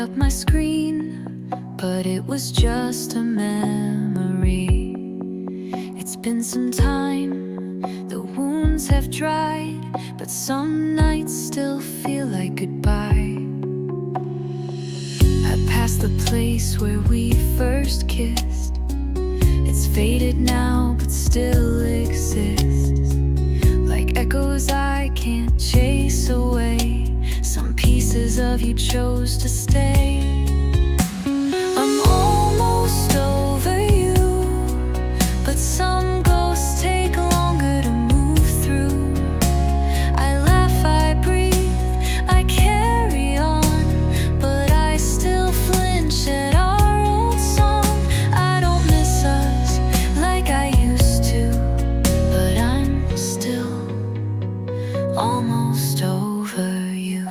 up my screen, but it was just a memory. It's been some time, the wounds have dried, but some nights still feel like goodbye. I passed the place where we first kissed. It's faded now, but still exists. Like echoes I can't chase away. Some pieces of you chose to stay. I'm almost over you, but some ghosts take longer to move through. I laugh, I breathe, I carry on, but I still flinch at our old song. I don't miss us like I used to, but I'm still almost over you.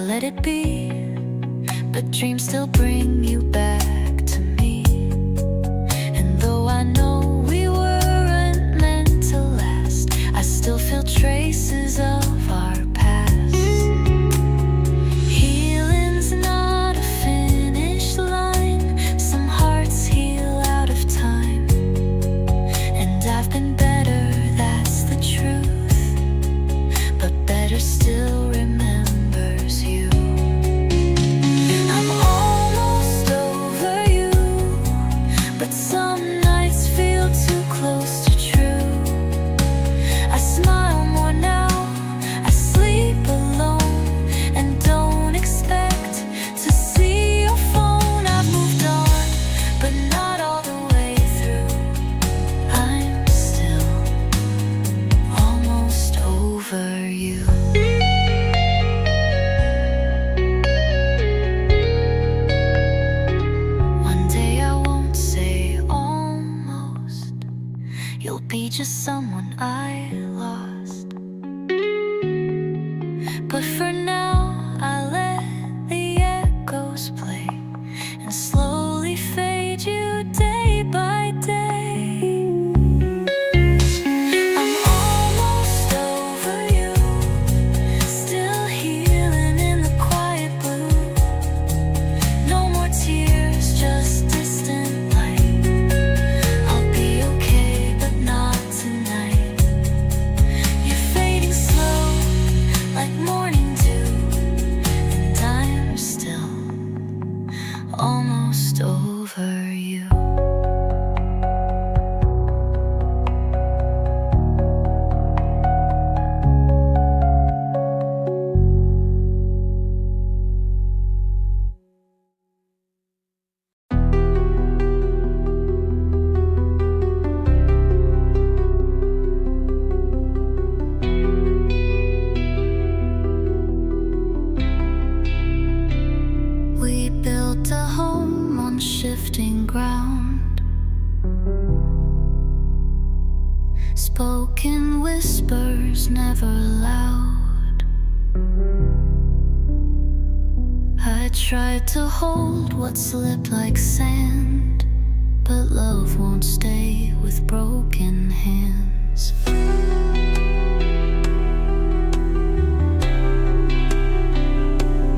Let it be, but dreams still bring you back to me. And though I know we weren't meant to last, I still feel traces of our past. Healing's not a finish line. Some hearts heal out of time, and I've been better, that's the truth. But better still remembers you. Some nights feel too close to true. I smile more now, I sleep alone, and don't expect to see your phone. I've moved on, but not all the way through. I'm still almost over you. You'll be just someone I lost. But for now, I let the echoes play and slowly fade you day by day. I'm almost over you, still healing in the quiet blue. No more tears, just distant light. I'll be okay, but not tonight. You're fading slow, like morning dew, and I'm still almost over you. We built a home on shifting ground. Spoken whispers, never loud. I tried to hold what slipped like sand, but love won't stay with broken hands.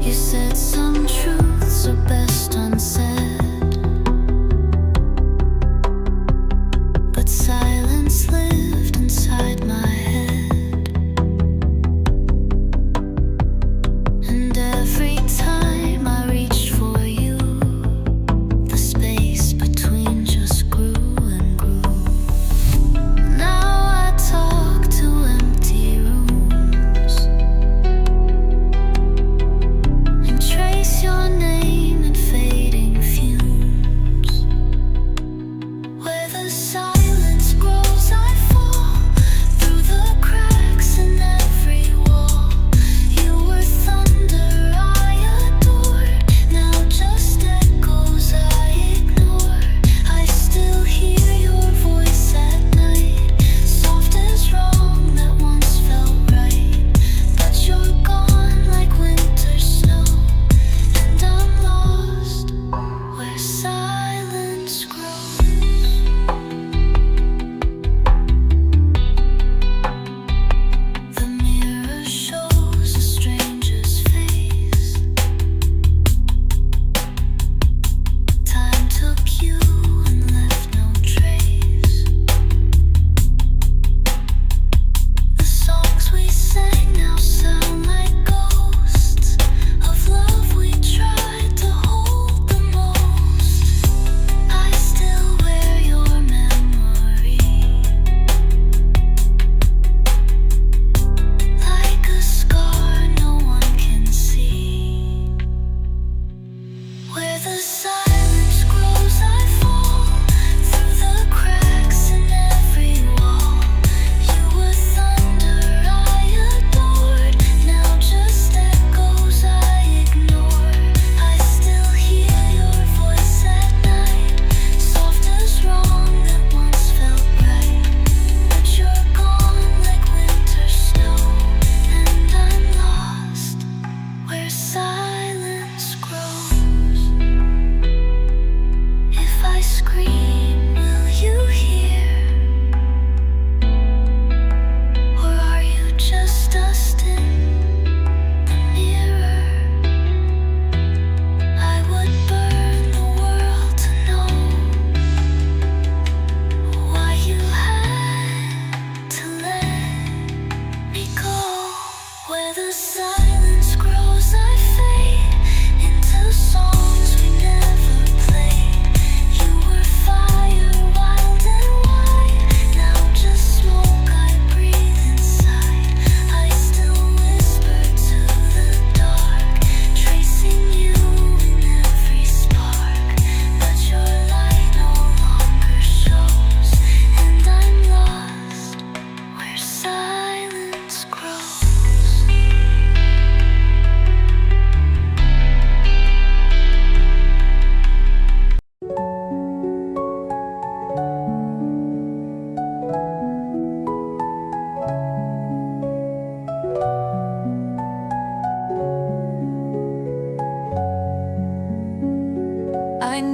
You said some truths are best unsaid, but silence lived inside my head. And every time I reached for you, the space between just grew and grew. Now I talk to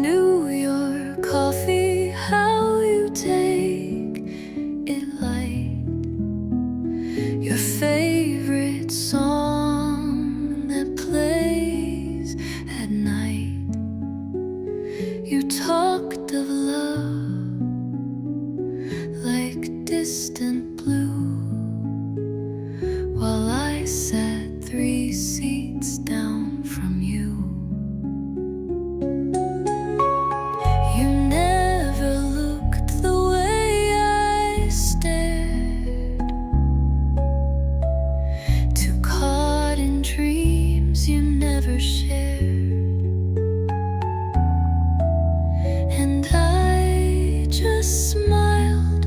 New York coffee, how you take it light. Your favorite song that plays at night. You talked of love like distant blue, while I sat 3 seats down from you. You never looked the way I stared, too caught in dreams you never shared. And I just smiled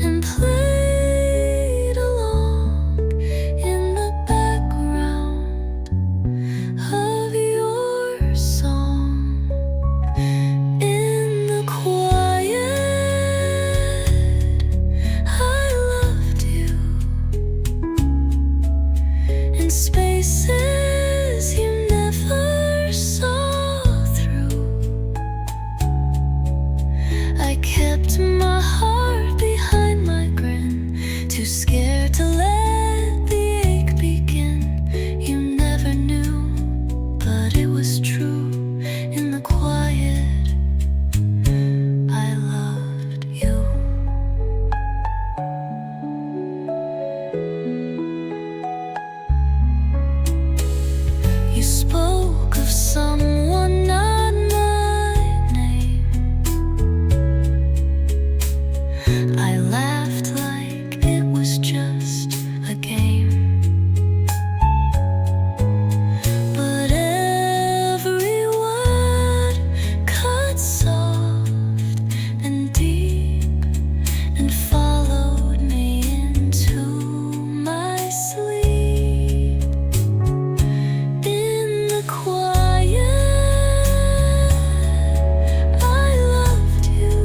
and played along in the background of your song. In the quiet, I loved you. In spaces you never saw through, I kept my heart behind my grin, too scared to let the ache begin. You never knew, but it was true. In the quiet, I loved you. You spoke of someone, not my name. I laughed like it was just a game. But every word cut soft and deep and followed me into my sleep. In the quiet, I loved you.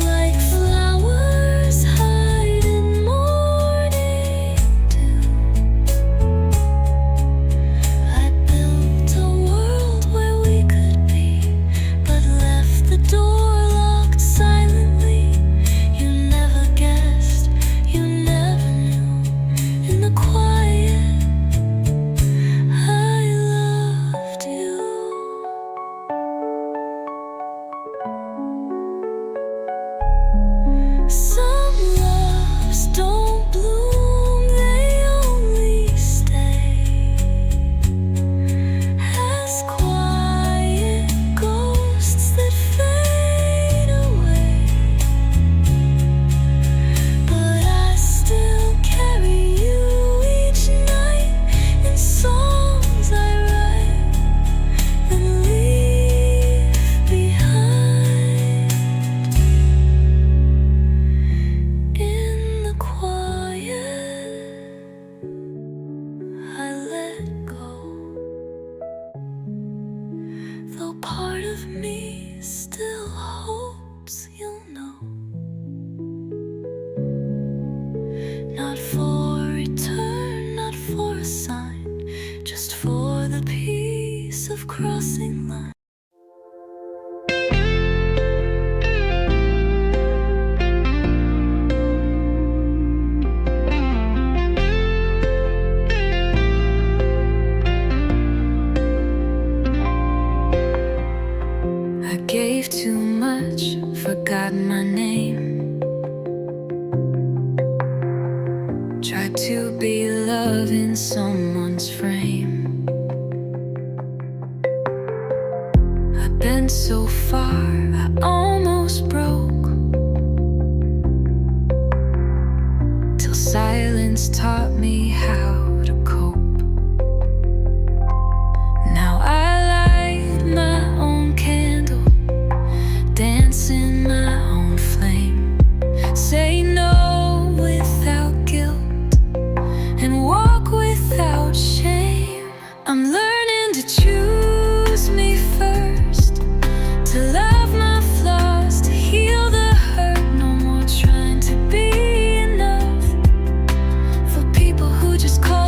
Like flowers hide in morning dew, I built a world where we could be, but left the door locked silently. You never guessed, you never knew. In the quiet, I loved you. Some loves don't bloom, they only stay as quiet ghosts that fade away. But I still carry you each night in songs I write and leave behind. In the quiet, I let go, though part of me still hopes you'll know. Not for return, not for a sign, just for the peace of crossing lines. I gave too much, forgot my name. Tried to be love in someone's frame. I've been so far, I almost broke, till silence taught me how to cope. Now I light my own candle, dance in my own flame, say no without guilt and walk without shame. I'm learning to choose me first, to love my flaws, to heal the hurt. No more trying to be enough for people who just call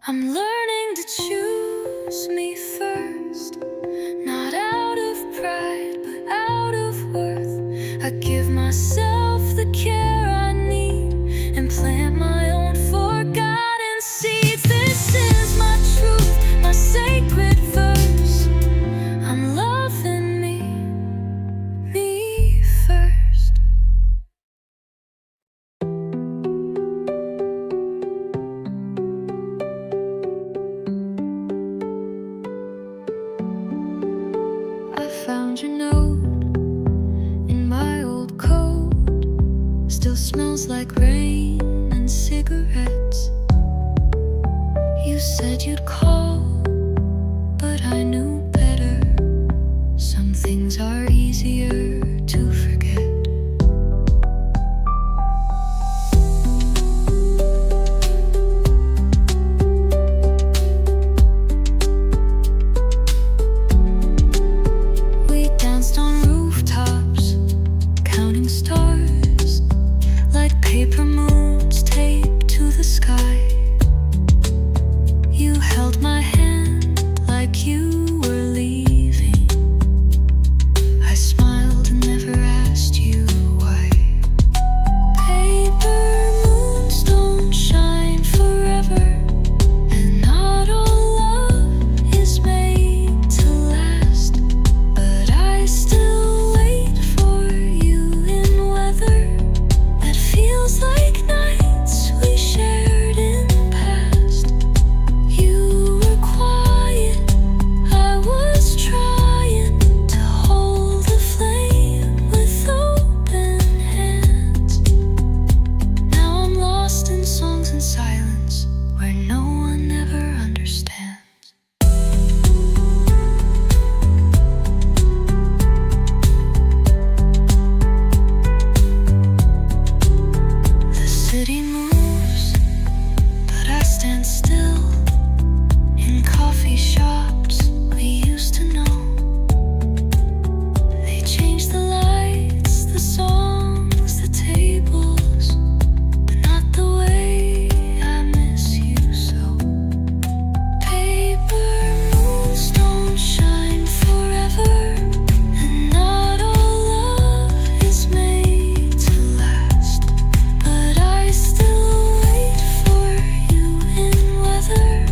I'm learning to choose me first, not out of pride, but out of worth. I give myself the care I need and plant my own forgotten seeds. This is my truth, my sacred verse. I'm loving me first. I found your note in my old coat. Still smells like rain and cigarettes. You said you'd call, but I knew better. Some things are easier to forget. We danced on rooftops, counting stars, like paper moons taped to the sky. You held my hand like you were leaving. I smiled and never asked you why. Paper moons don't shine forever, and not all love is made to last. But I still wait for you in weather that feels like nights we shared in the past. You were quiet, I was trying to hold the flame with open hands. Now I'm lost in songs and silence where no one ever understands. The city moves, but I stand still in coffee shops we used to know. They changed the lights, the songs, the tables, but not the way I miss you so. Paper moons don't shine forever, and not all love is made to last. But I still wait for you in weather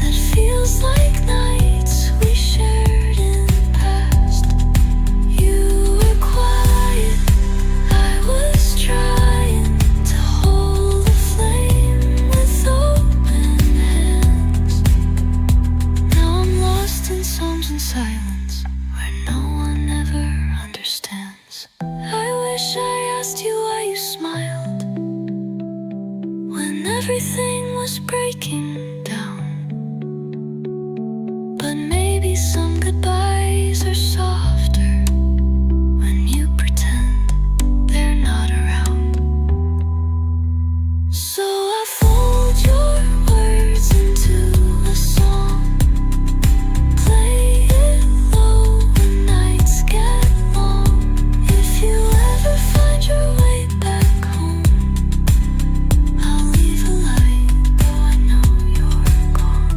that feels like nights we shared in the past. You were quiet, I was trying to hold the flame with open hands. Now I'm lost in songs and silence where no one ever understands. I wish I asked you why you smiled when everything was breaking down. But maybe some goodbyes are softer when you pretend they're not around. So I fold your words into a song, play it low when nights get long. If you ever find your way back home, I'll leave a light, though I know you're gone.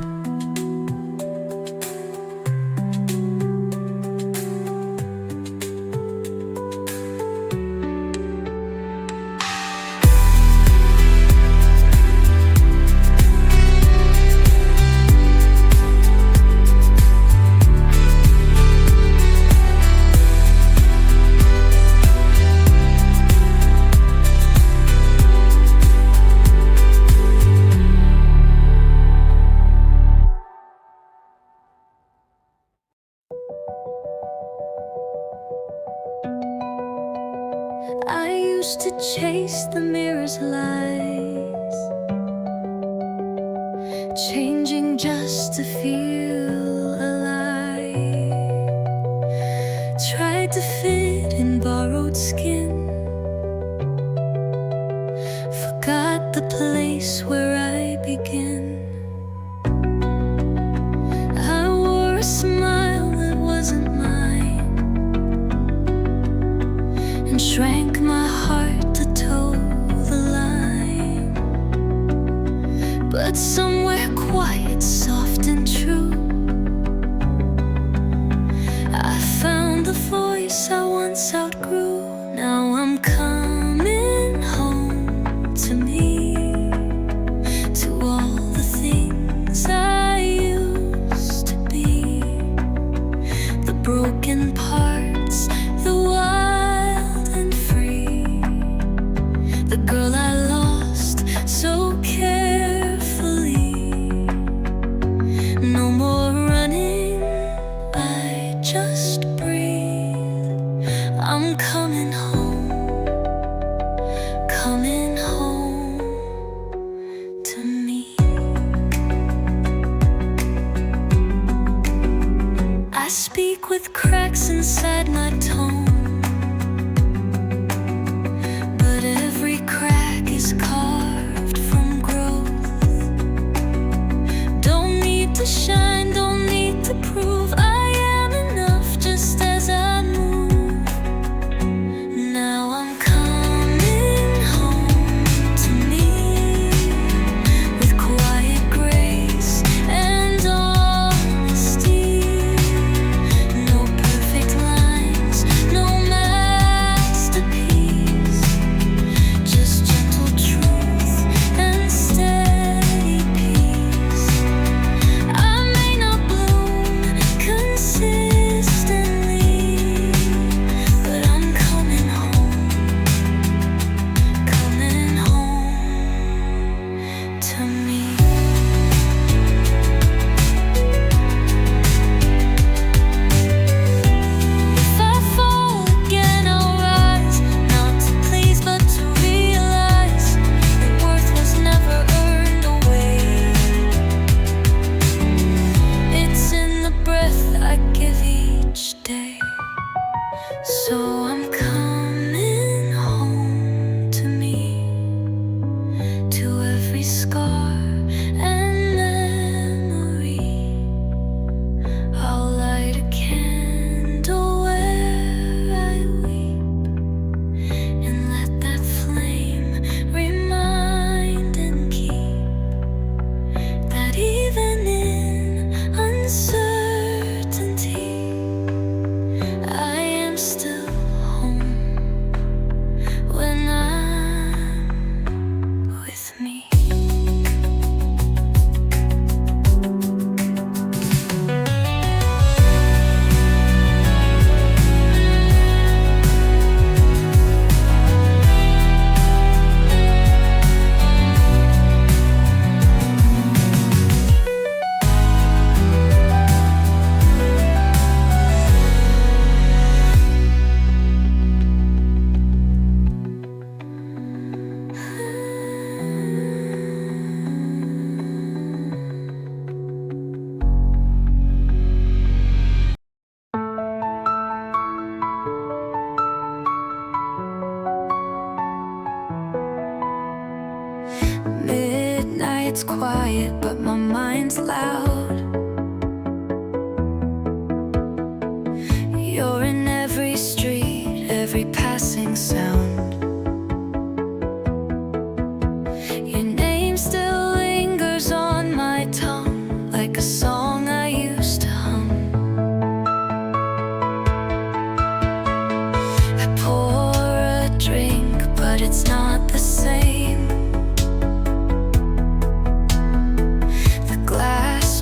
I used to chase the mirror's lies, changing just to feel alive. Tried to fit in borrowed skin, forgot the place where I begin. I wore a smile that wasn't mine and shrank my heart to toe the line. But somewhere quiet, soft and true. I found the voice I once outgrew. Now I'm coming home to me, to all the things I used to be, the broken parts, the wild and free, the girl I lost so carefully. No more running, I just breathe. I'm coming home, coming home to me. I speak with cracks inside my tone, but every crack is carved from growth. Don't need to shine, don't need to prove I am enough just as I move. Now I'm coming home to me, with quiet grace and honesty. No perfect lines, no masterpiece, just gentle truth and steady peace. I may not bloom consistently, but I'm coming home to me. If I fall again, I'll rise, not to please but to realize that worth was never earned away. It's in the breath I give each day. So I'm coming home to me, to every scar and memory. I'll light a candle where I weep, and let that flame remind and keep that even in uncertainty, I am still home when I'm with me. Midnight's quiet, but my mind's loud. You're in every street, every passing sound. Your name still lingers on my tongue, like a song I used to hum. I pour a drink, but it's not the same. The glass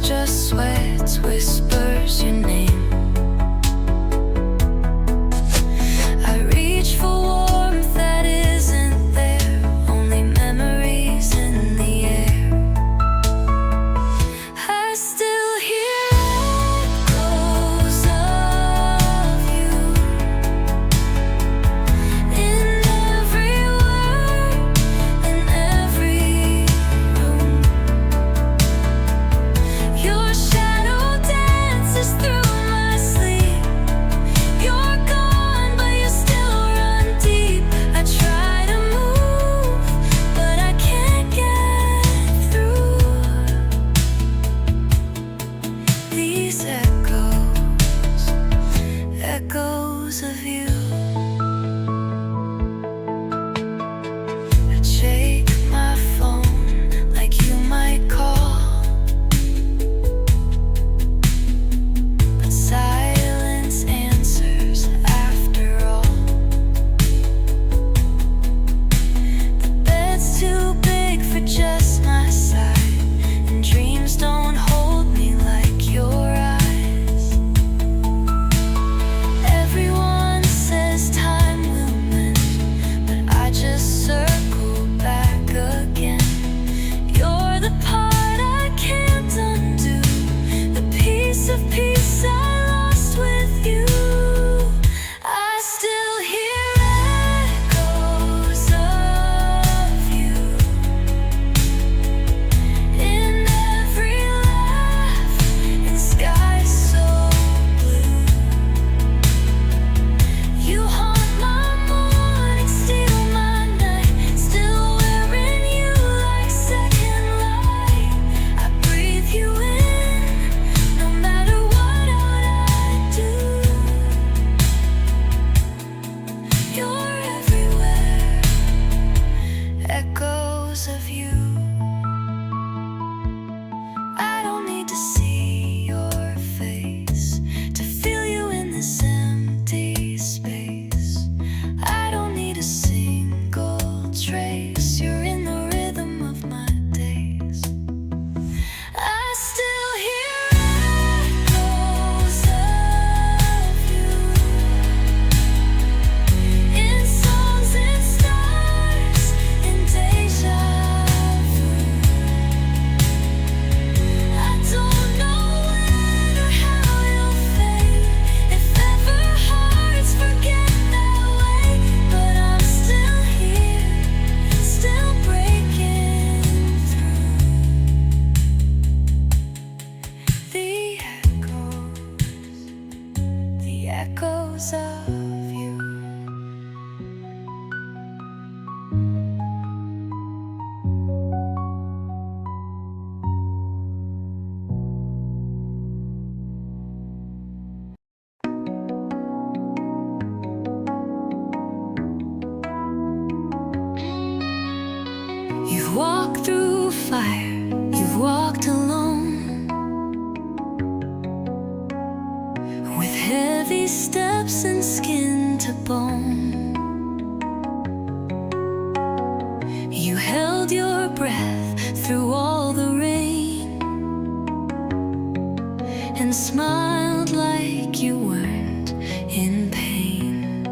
and smiled like you weren't in pain.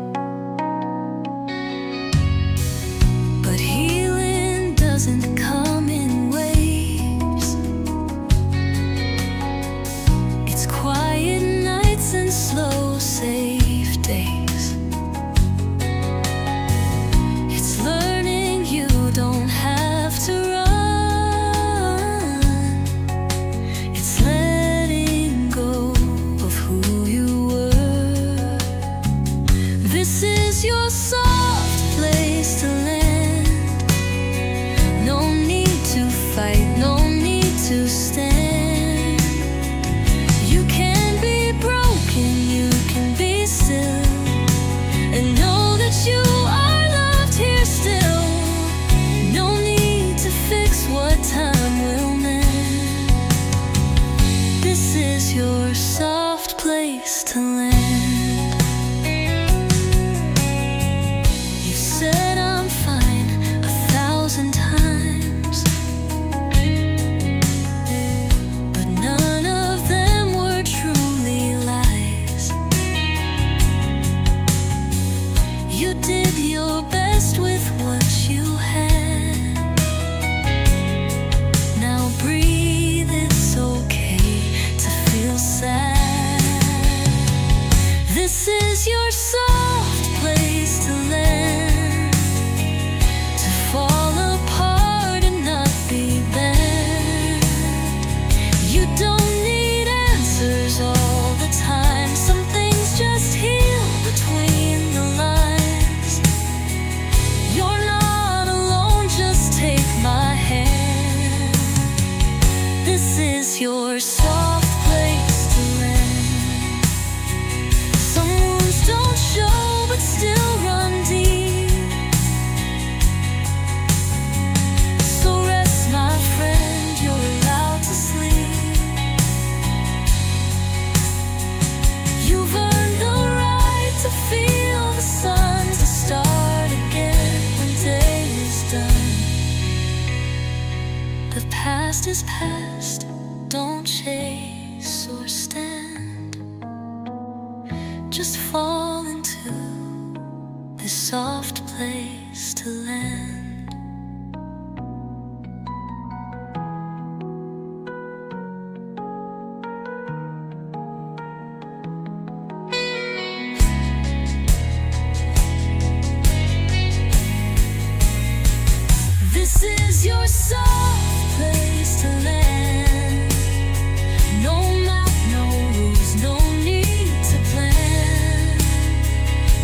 But healing doesn't come in waves. It's quiet nights and slow, safe days. It's learning you don't have to run. It's letting go of who you were. This is your soft place to land. No need to fight, no need to stand. You can be broken, you can be still, and know that you are loved here still. No need to fix what time will mend. This is your soft place to land. You said I'm fine 1,000 times, but none of them were truly lies. You did your best with what you had. Now breathe, it's okay to feel sad. This is your soft place to land. To fall apart and not be bad. You don't need answers all the time. Some things just heal between the lines. You're not alone, just take my hand. This is your soft place to land. Some wounds don't show but still run deep. So rest, my friend, you're allowed to sleep. You've earned the right to feel the sun, to start again when day is done. The past is past, don't chase or stand. Just fall into this soft place to land. This is your soft place to land. No map, no rules, no need to plan.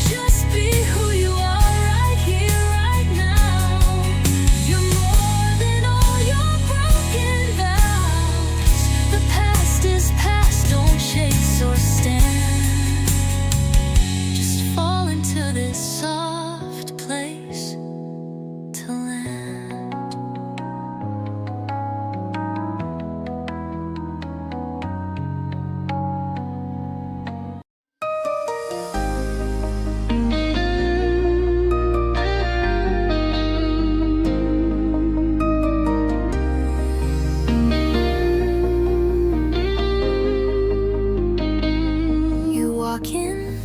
Just be who you are right here, right now. You're more than all your broken vows. The past is past, don't chase or stand. Just fall into this soft place to land. You walk in,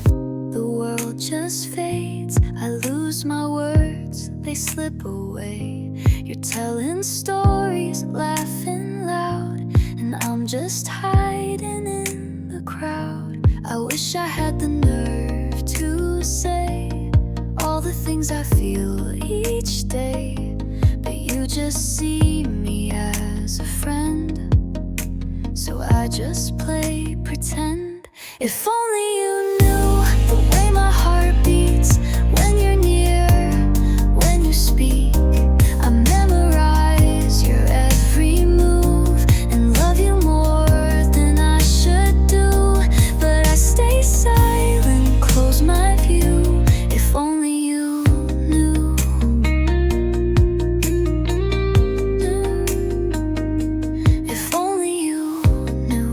the world just fades. I lose my words, they slip away. You're telling stories, laughing loud, and I'm just hiding in the crowd. I wish I had the nerve to say all the things I feel each day, but you just see me as a friend, so I just play pretend. If only you knew the way my heart beats when you're near, when you speak. I memorize your every move and love you more than I should do, but I stay silent, close my view. If only you knew. If only you knew.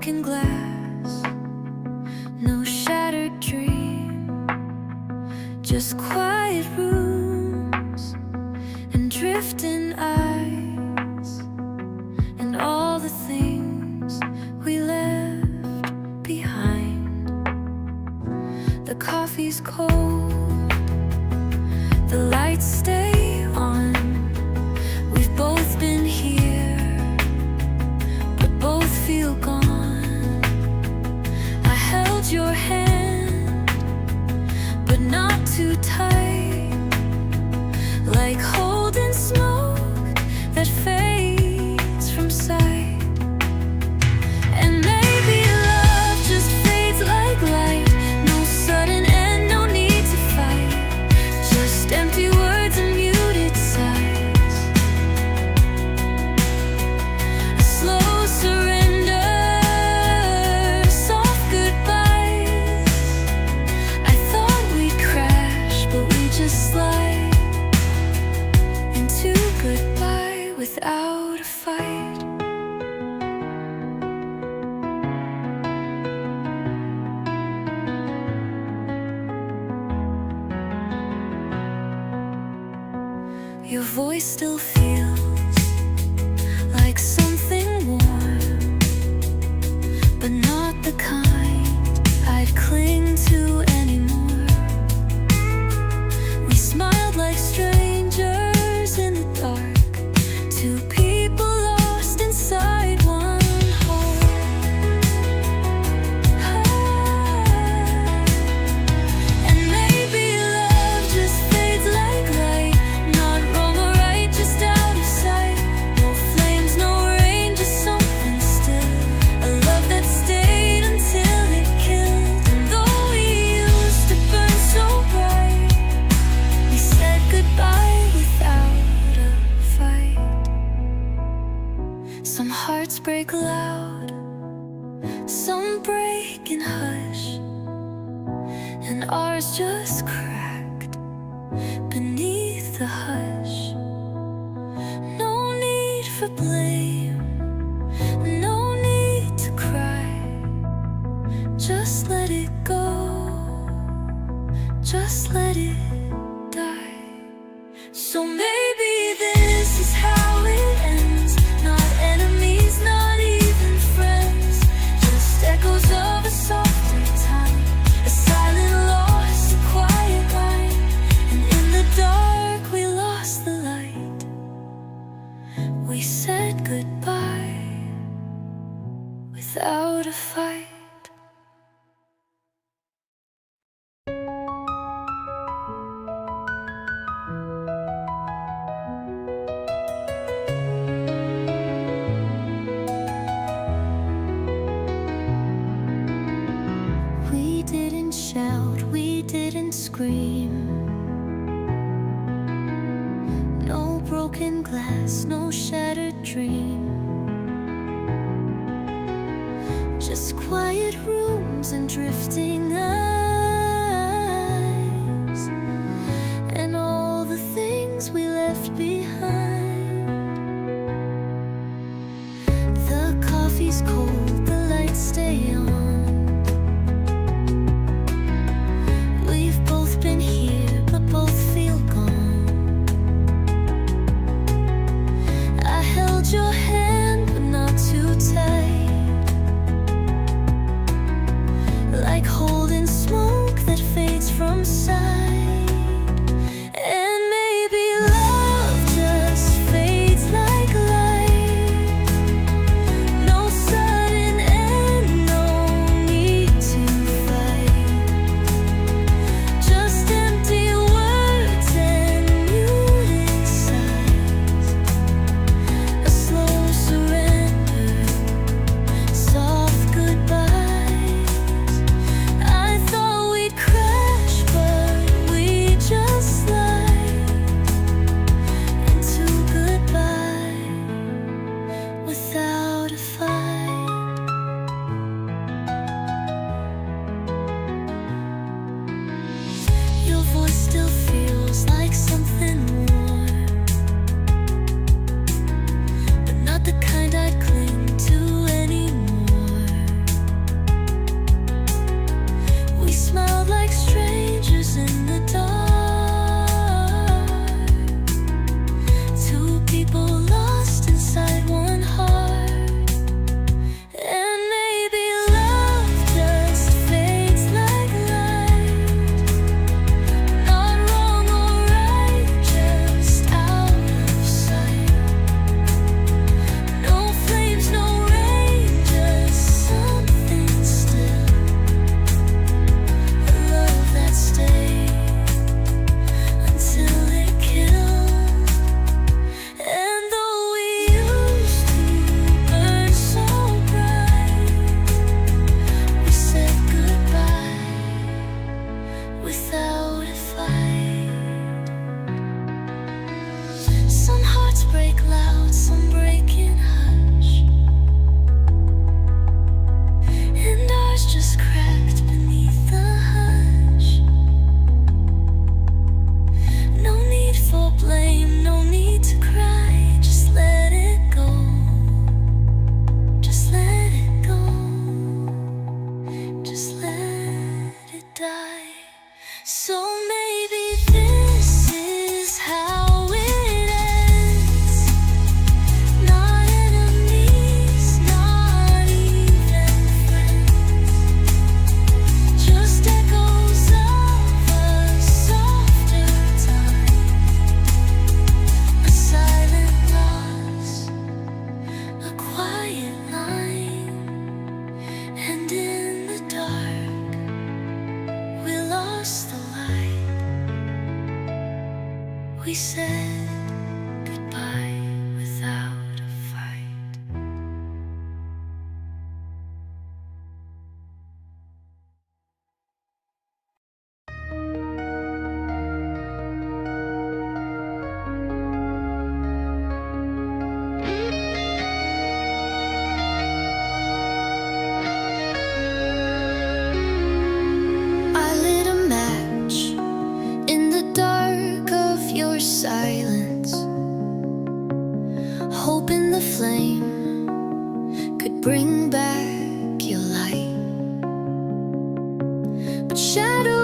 broken glass, no shattered dream, just quiet rooms and drifting eyes, and all the things we left behind. The coffee's cold, the lights stay on. We've both been here, but both feel gone. I held your hand, but not too tight, like holding smoke that fades from sight. And maybe love just fades like light, no sudden end, no need to fight, just empty words and muted sighs. A slow surrender, soft goodbyes. I thought we'd crash, but we just slide into goodbye without a fight. Your voice still feels like something warm, but not the kind I'd cling to anymore. We smiled like strangers in the dark, two people lost inside one heart. And maybe love just fades like light, not wrong or right, just out of sight. No flames, no rain, just something still, a love that stayed until it killed. And though we used to burn so bright, we said goodbye without a fight. Some hearts break loud, some break in hush, and ours just cracked beneath the hush. No need for blame, no need to cry, just let it go, just let it die. So maybe this is how it ends, not enemies, not even friends, just echoes of a softer time, a silent loss, a quiet line. And in the dark we lost the light, we said goodbye without a fight. We didn't shout, we didn't scream, no broken glass, no shattered dream, just quiet rooms and drifting eyes, and all the things we left behind. The coffee's cold, the lights stay on. We've both been here, but both feel gone. I held your hand, but not too tight, like holding small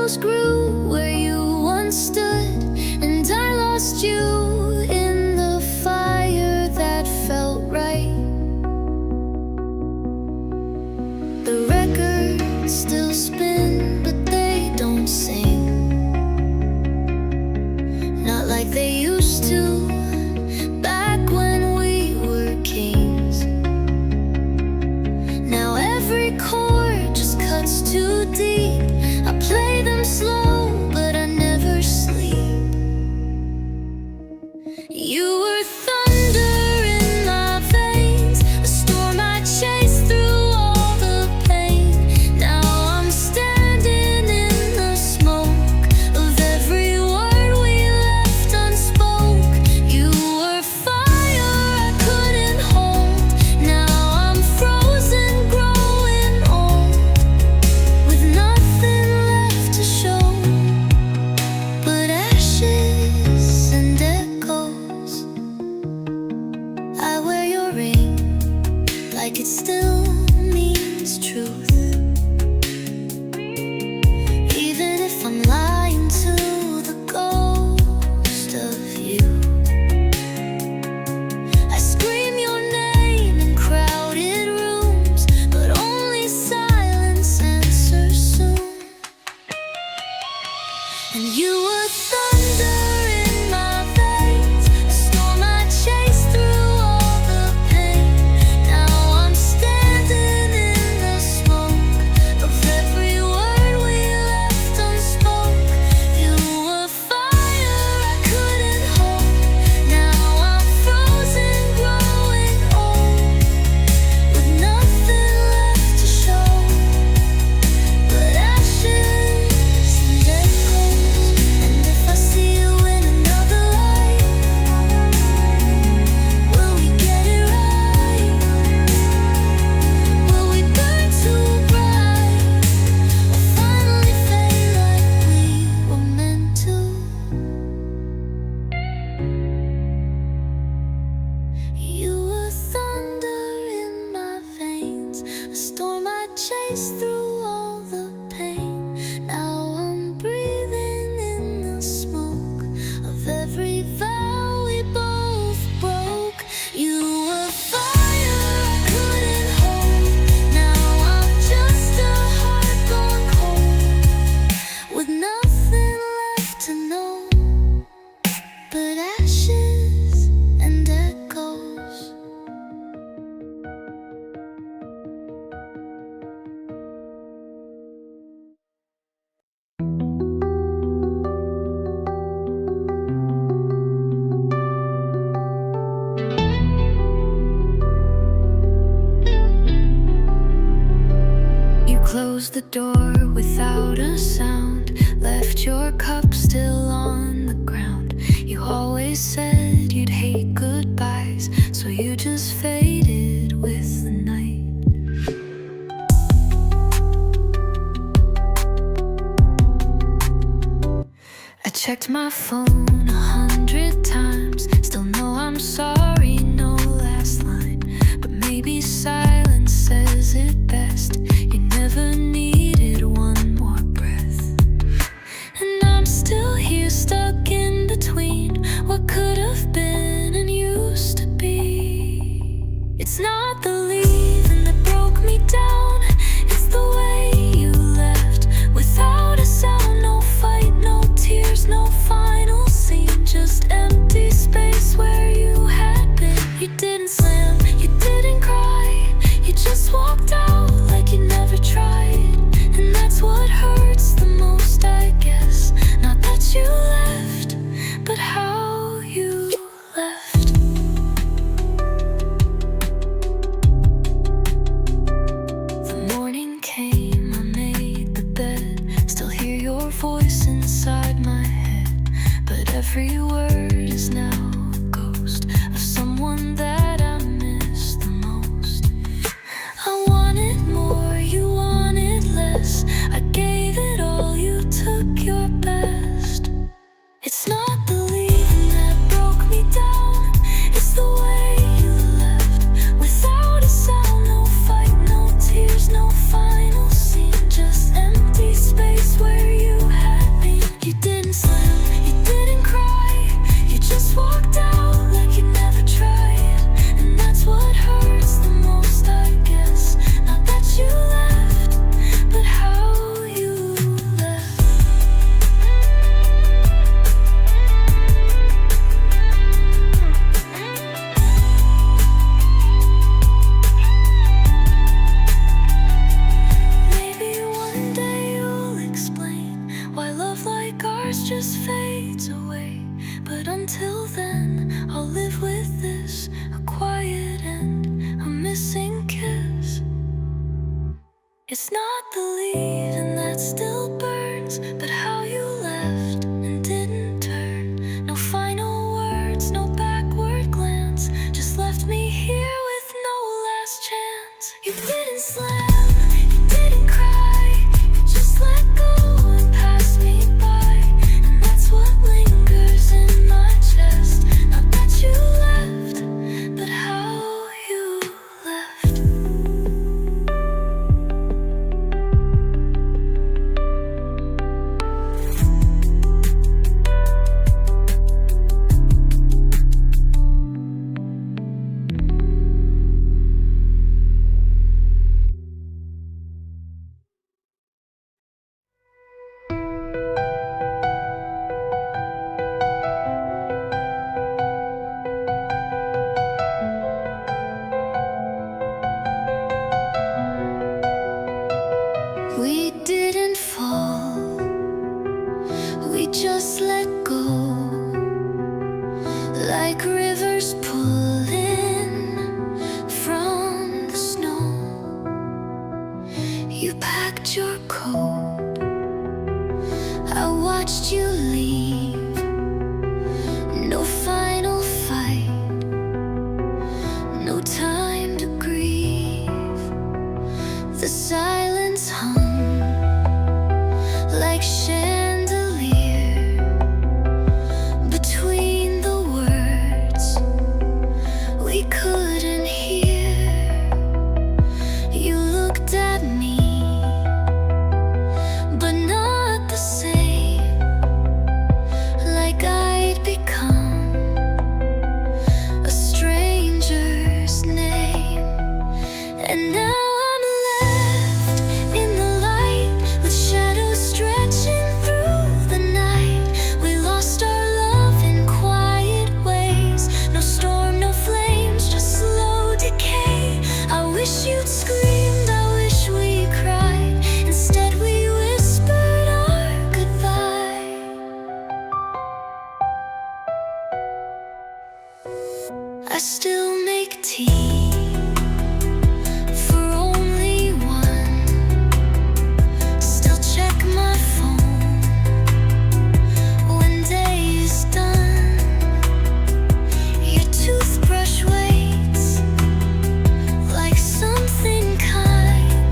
shadows grew where you once stood, and I lost you in the fire that felt right. The records still spin, but they don't sing, not like they used to, back when we were kings. Now every chord just cuts too deep. I play them slow, but I never sleep. You were thunder in my veins, a storm I chased through all the pain. Now I'm standing in the smoke of every word we left unspoke. You were fire I couldn't hold. Now I'm frozen, growing old, with nothing left to show but ashes and echoes. I wear your ring like it still means truth, even if I'm lying to the ghost of you. I scream your name in crowded rooms, but only silence answers soon. And you were thunder in my veins, a storm I chased through all the pain. Now I'm standing in the smoke of every word we left unspoke. You were fire I couldn't hold. Now I'm frozen, growing old, with nothing left to show but ashes and echoes. And if I see you in another light, will we get it right? Will we burn too bright, or finally fade like we were meant to? You were thunder in my veins, a storm I chased through all the pain. Now I'm breathing in the smoke of every vow we both broke. You were fire I couldn't hold. Now I'm just a heart gone cold, with nothing left to know but ashes and echoes. You closed the door without a sound, left your cup still on the ground. You always said you'd hate goodbyes, so you just faded with the night. I checked my phone 100 times, still know I'm sorry, no last line. But maybe silence says it best. You never needed one more breath. And I'm still here, stuck in between what could have been and used to be. It's not the leaving that broke me down, it's the way you left without a sound. No fight, no tears, no final scene, just empty space where you had been. You didn't slam, you didn't cry, you just walked out like you never tried. And that's what hurts the most, I guess. Not that you left, but how you left. The morning came, I made the bed, still hear your voice inside my head. But every word is now a ghost of someone that I miss the most. I wanted more, you wanted less. I gave it all, you took your best. It's not the leaving that broke It's not the leaving that still burns, but how you left and didn't turn. No final words, no backward glance, just left me here with no last chance. You didn't slam, you didn't cry, you just let go and passed me by. And that's what lingers in my chest. Not that you left, but how you left. We didn't fall, we just let go, like rivers pulling from the snow. You packed your coat, I watched you leave. No final fight, no time to grieve. The silence hung like chandelier between the words we couldn't hear. You looked at me, but not the same, like I'd become a stranger's name. And now you'd screamed, I wish we cried. Instead we whispered our goodbye. I still make tea for only one, still check my phone when day is done. Your toothbrush waits like something kind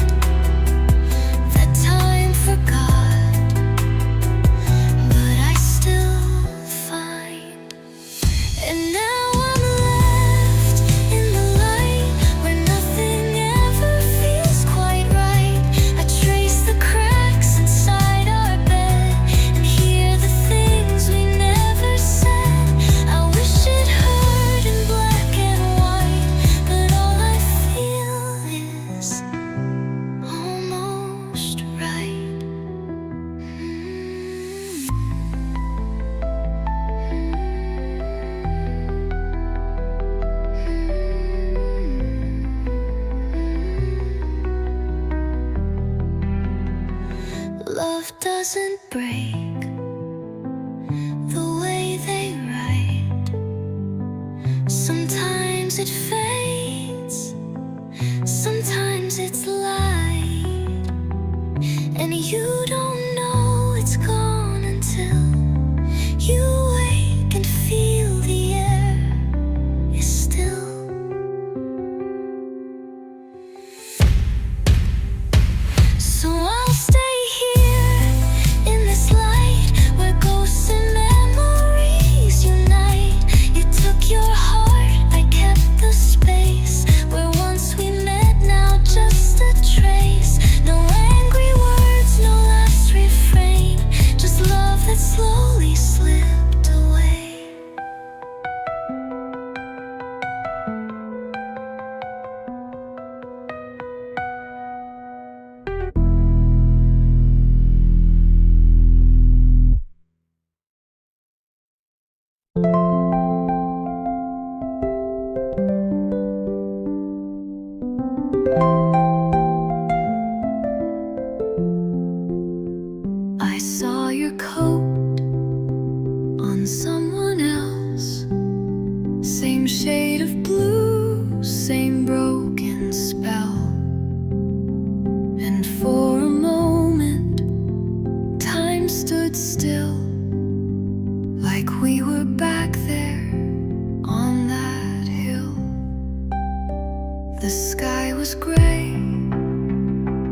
that time forgot, but I still find. And now I'm left in the light where nothing ever feels quite right. I trace the cracks inside our bed and hear the things we never said. I wish it hurt in black and white, but all I feel is almost right. Love doesn't break the way they write. Sometimes it fades, sometimes it's light, and you don't know it's gone until you wake and feel the air is still. So I'll stay here in this light where ghosts and memories unite. You took your heart, I kept the space where once we met, now just a trace. No angry words, no last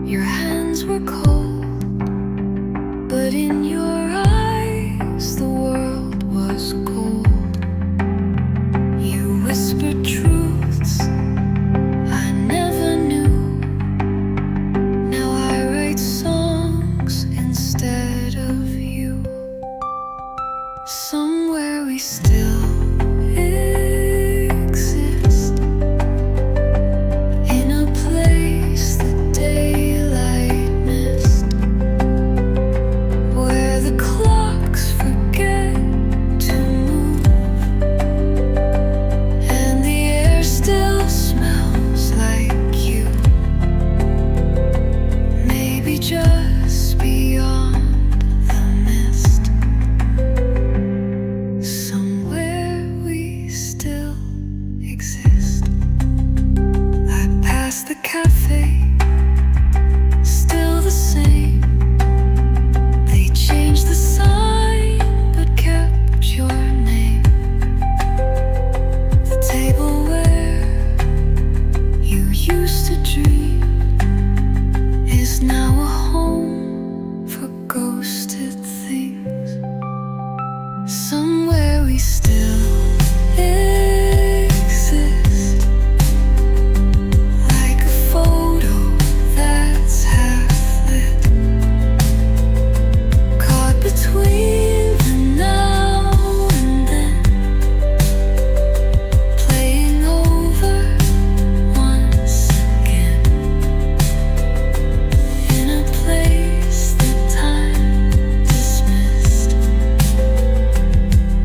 Your hands were cold, but in your eyes the world was gold. You whispered truths I never knew. Now I write songs instead of you. Somewhere we still exist, in a place that daylight missed, where the clocks forget to move, and the air still smells like you. Maybe just beyond the mist, somewhere we still exist. I passed the cafe, still the same. They changed the sign, but kept your name. The table where you used to dream is now a home for ghosted things. Somewhere we still exist, like a photo that's half lit, caught between the now and then, playing over once again, in a place that time dismissed.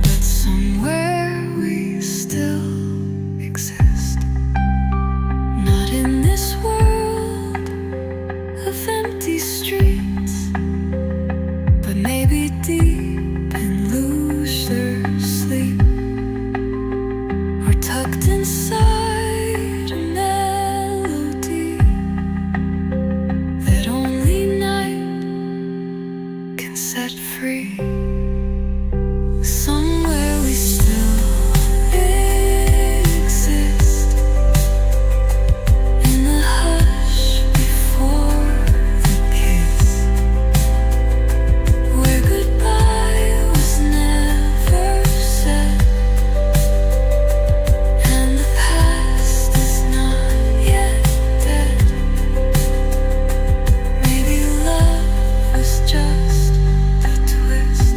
But somewhere we still exist, not in this world of empty streets, but maybe deep in looser sleep, or tucked inside a melody that only night can set free. Somewhere we still exist, in the hush before the kiss, where goodbye was never said, and the past is not yet dead. Maybe love was just a twist,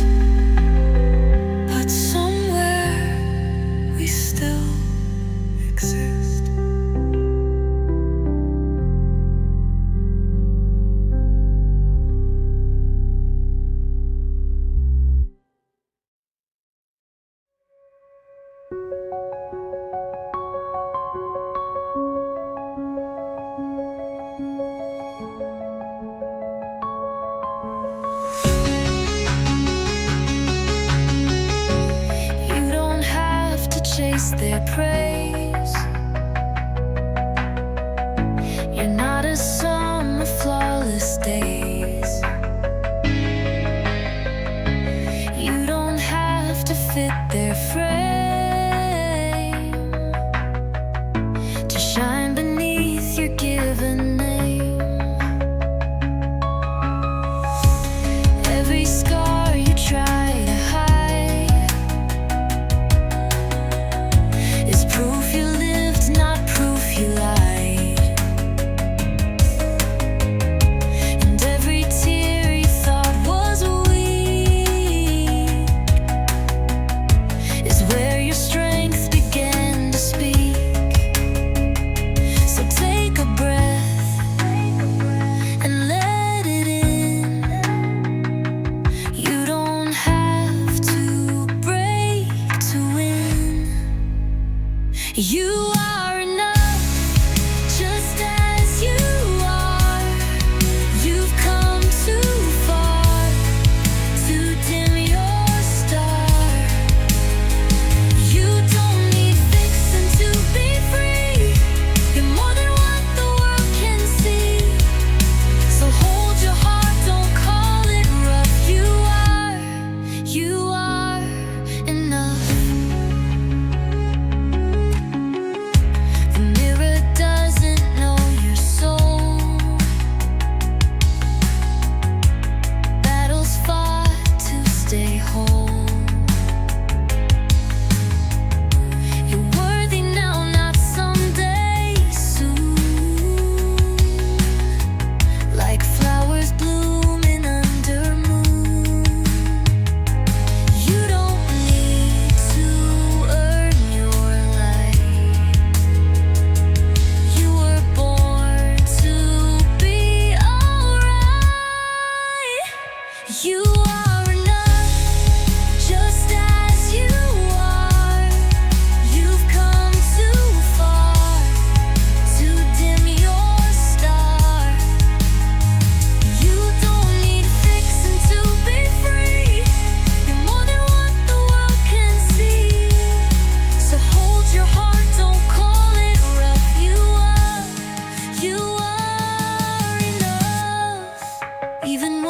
but somewhere we still exist. You don't have to chase their praise. You're not a sum of flawless days. You don't have to fit their frame to shine beneath your given name. Every scar you try to hide is proof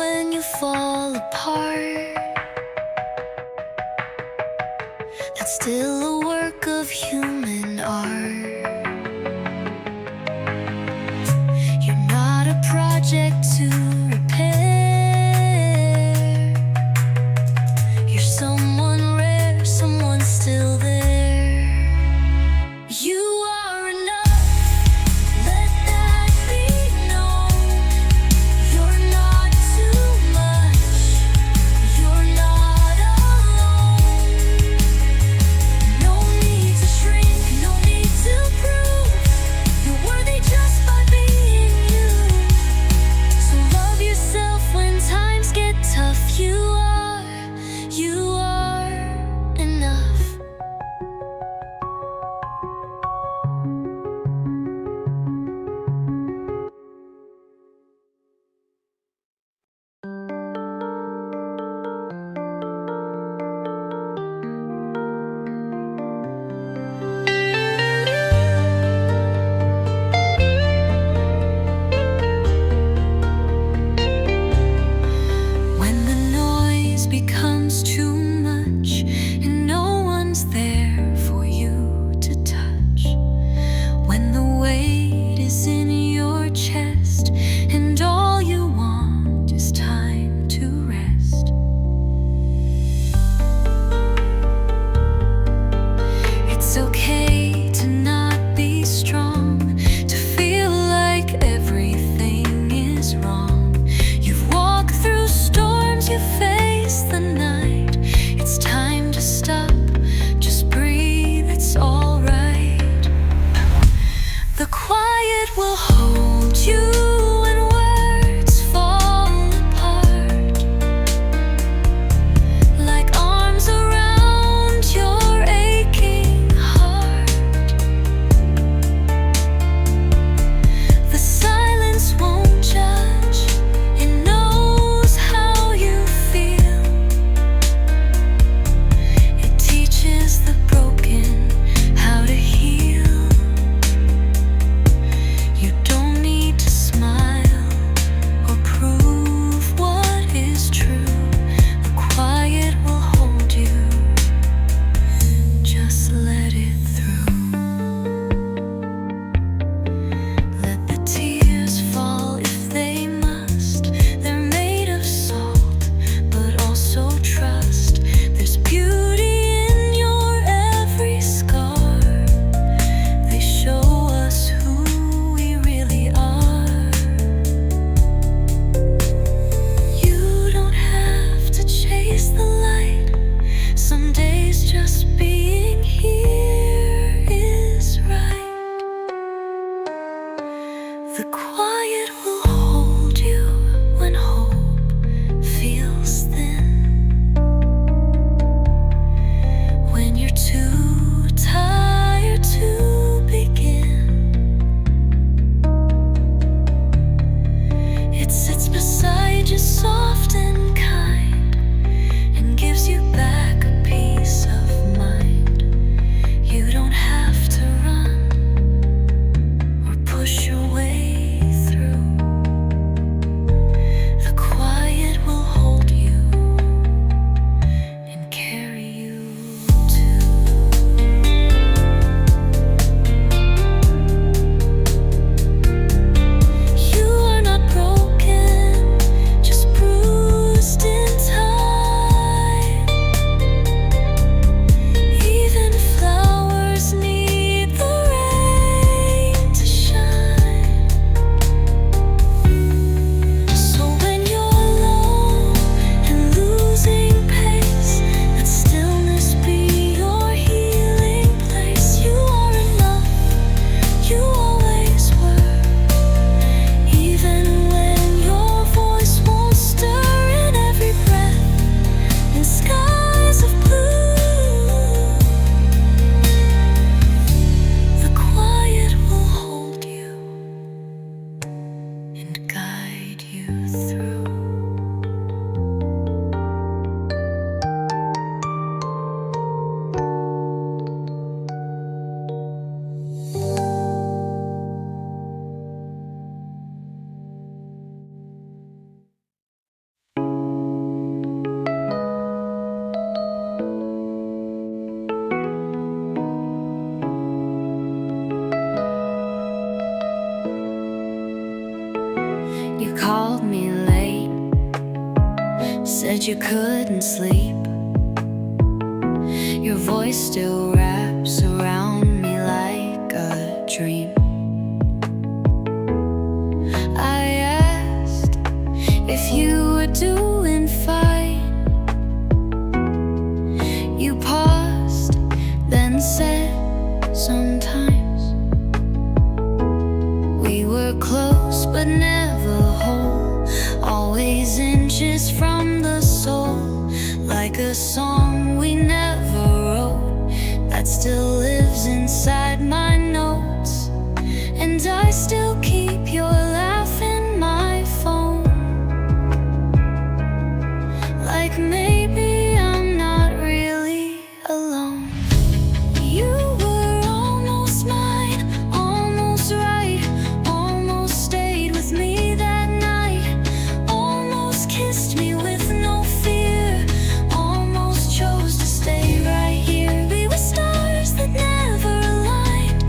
when you fall apart. That's still a work of human art. You're not a project to repair. You're someone rare, someone still there. You are enough, let that be known. You're not too much, you're not alone. No need to shrink, no need to prove. You're worthy just by being you. So love yourself when times get tough. You are enough. When the noise becomes too much and no one's there for you to touch, when the weight is in your chest and all you want is time to rest, it's okay to not be strong, to feel like everything is wrong. You've walked through storms, you face the night. It's time to stop, just breathe, it's alright. The quiet will hold you when words fall apart, like arms around your aching heart. The silence won't judge, it knows how you feel. It teaches the broken how to heal. You don't need to smile or prove what is true. The quiet will hold you, just let it through. Let the tears fall if they must. They're made of salt, but also trust. There's beauty in your every scar. They show us who we really are. You don't have to chase the light. Some days just being here is right. The quiet will hold you when hope feels thin, when you're too tired to begin. It sits beside you soft and kind, and gives you back a peace of mind. You don't have to run or push your way through. The quiet will hold you and carry you too. You are not broken, just bruised You called me late, said you couldn't sleep. Your voice still wraps around me like a dream. I asked if you were doing fine. You paused, then said, sometimes. We were close but never whole, always inches from the soul, like a song we never wrote that still lives inside my notes. And I still keep your laugh in my phone, like maybe I'm not really alone. You were almost mine, almost right, almost stayed with me that night, almost kissed me with no fear, almost chose to stay right here. We were stars that never aligned,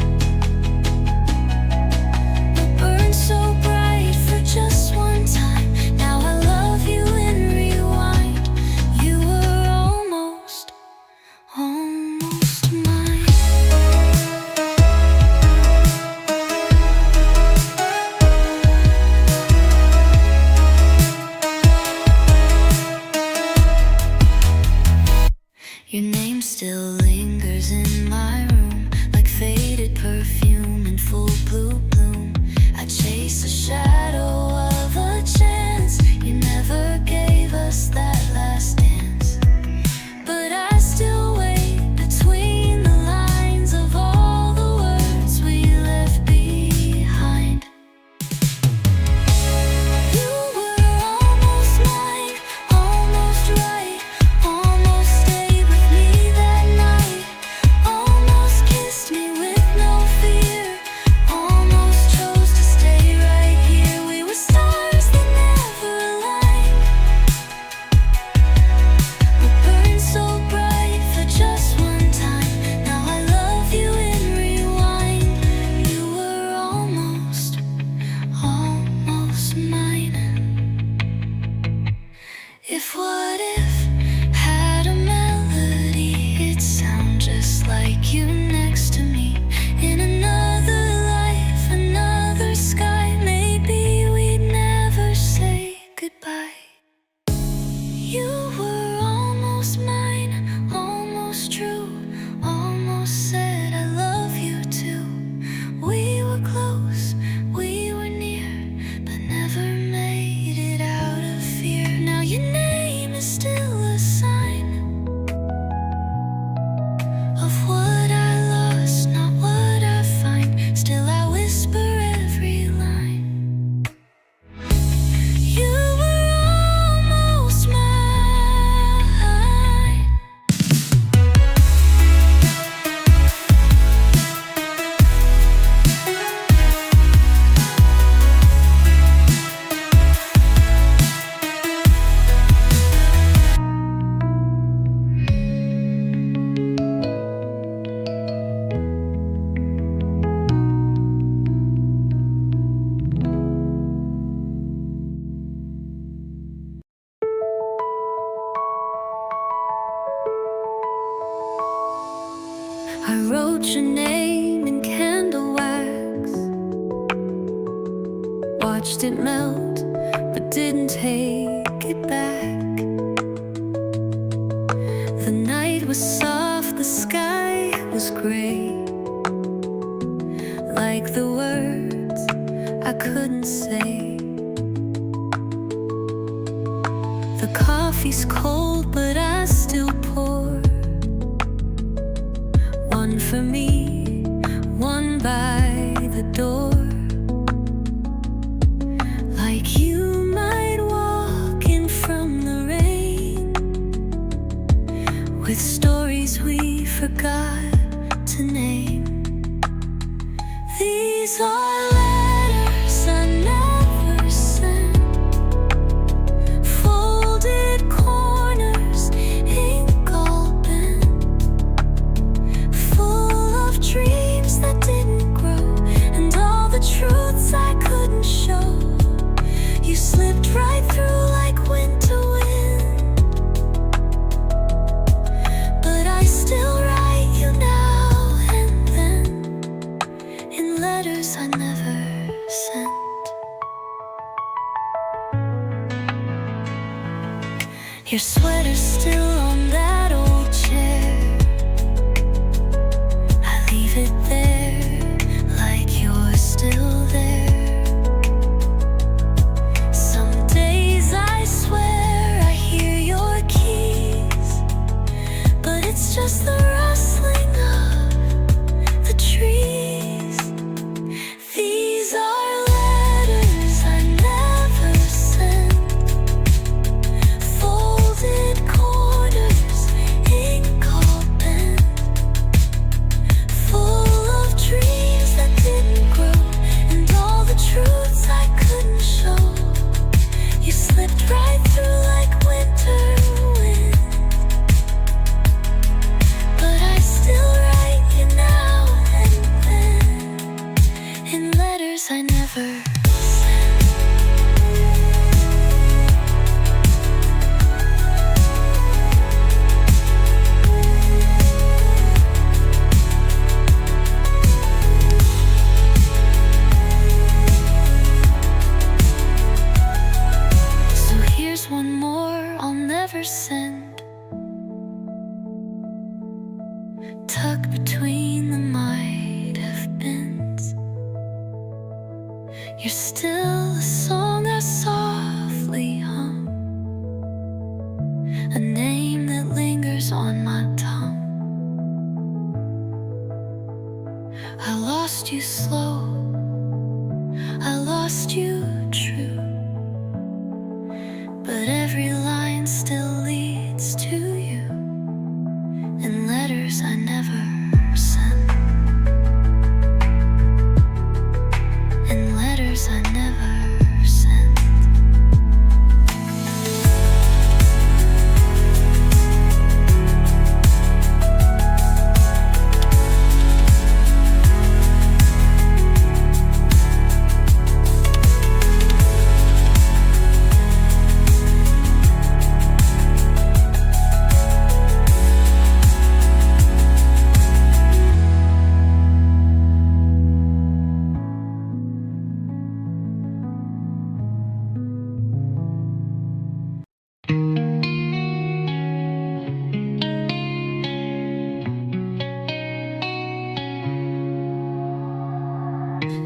but burned so bright for just one time. Now I love you in rewind. You were almost mine. Your name still lingers in my room, like faded perfume in full blue bloom. I chase a shadow of a chance. You never gave us that last dance, but I still wait between the lines of all the words we left behind. You were almost mine, almost right, almost stayed with me that night, almost kissed me with no fear, almost chose to stay right here. We were stars that never aligned, we burned so bright for just one time. Now I love you in rewind. You were almost mine. If what if had a melody, it'd sound just like you next to me. In another life, another sky, maybe we'd never say goodbye. You were almost mine, almost true, almost said I love you too. We were close, we were near, but never made it out of fear. Now your name is still a sign of what I lost, not what I find. Still I whisper every line. You were almost mine. I wrote your name in candle wax, watched it melt, but didn't take it back. The night was soft, the sky was gray, like the words I couldn't say. The coffee's cold, but I still pour. One for me, one by the door. Like you might walk in from the rain, with stories we forgot to name. These are letters I never sent, folded corners, ink all bent, full of Your sweater's still on that old chair. I leave it there like you're still there. Some days I swear I hear your keys, but it's just the rustling of the trees. These are letters I never sent, folded corners, ink all bent, full of dreams that didn't grow, and all the truths I couldn't show. You slipped right through like winter wind, but I still write you now and then in letters I never sent. So here's one more I'll never send, tucked between the might have beens. You're still a song I softly hum, a name that lingers on my tongue. I lost you slow, I lost you true, but every line still leads to you in letters I never sent, in letters I never sent.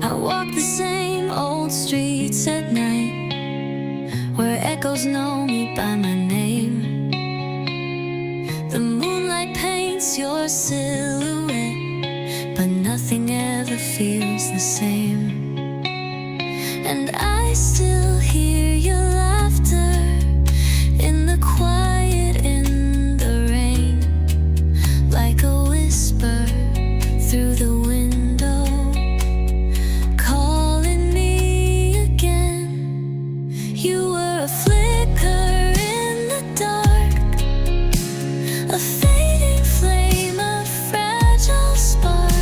I walk the same old streets at night, where echoes know me by my name. The moonlight paints your silhouette, but nothing ever feels the same. And I still hear your laughter in the quiet, in the rain, like a whisper through the window, calling me again. You were a flicker in the dark, a fading flame, a fragile spark.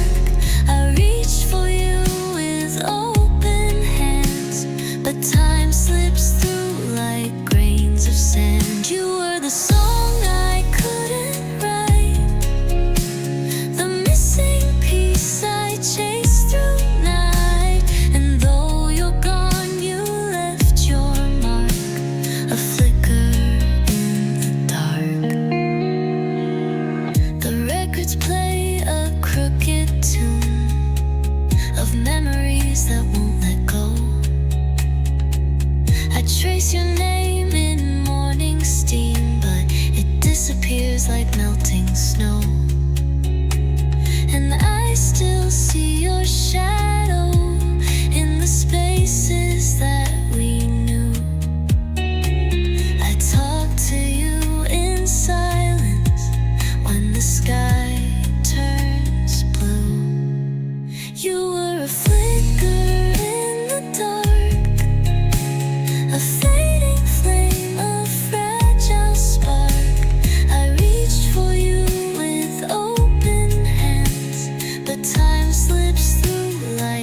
I reached for you with open hands, but time slips through like grains of sand. You were the song I couldn't write, the missing piece I chased through night. And though you're gone, you left your mark, a flicker in the dark. The records play a crooked tune of memories that won't let go. I trace your name in morning steam, but it disappears like melting snow. And I still see your shadow in the spaces that we knew. I talk to you in silence when the sky turns blue. You were a flicker in the dark, a fading flame, a fragile spark. I reached for you with open hands, but time slips through like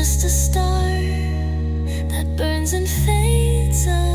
just a star that burns and fades away.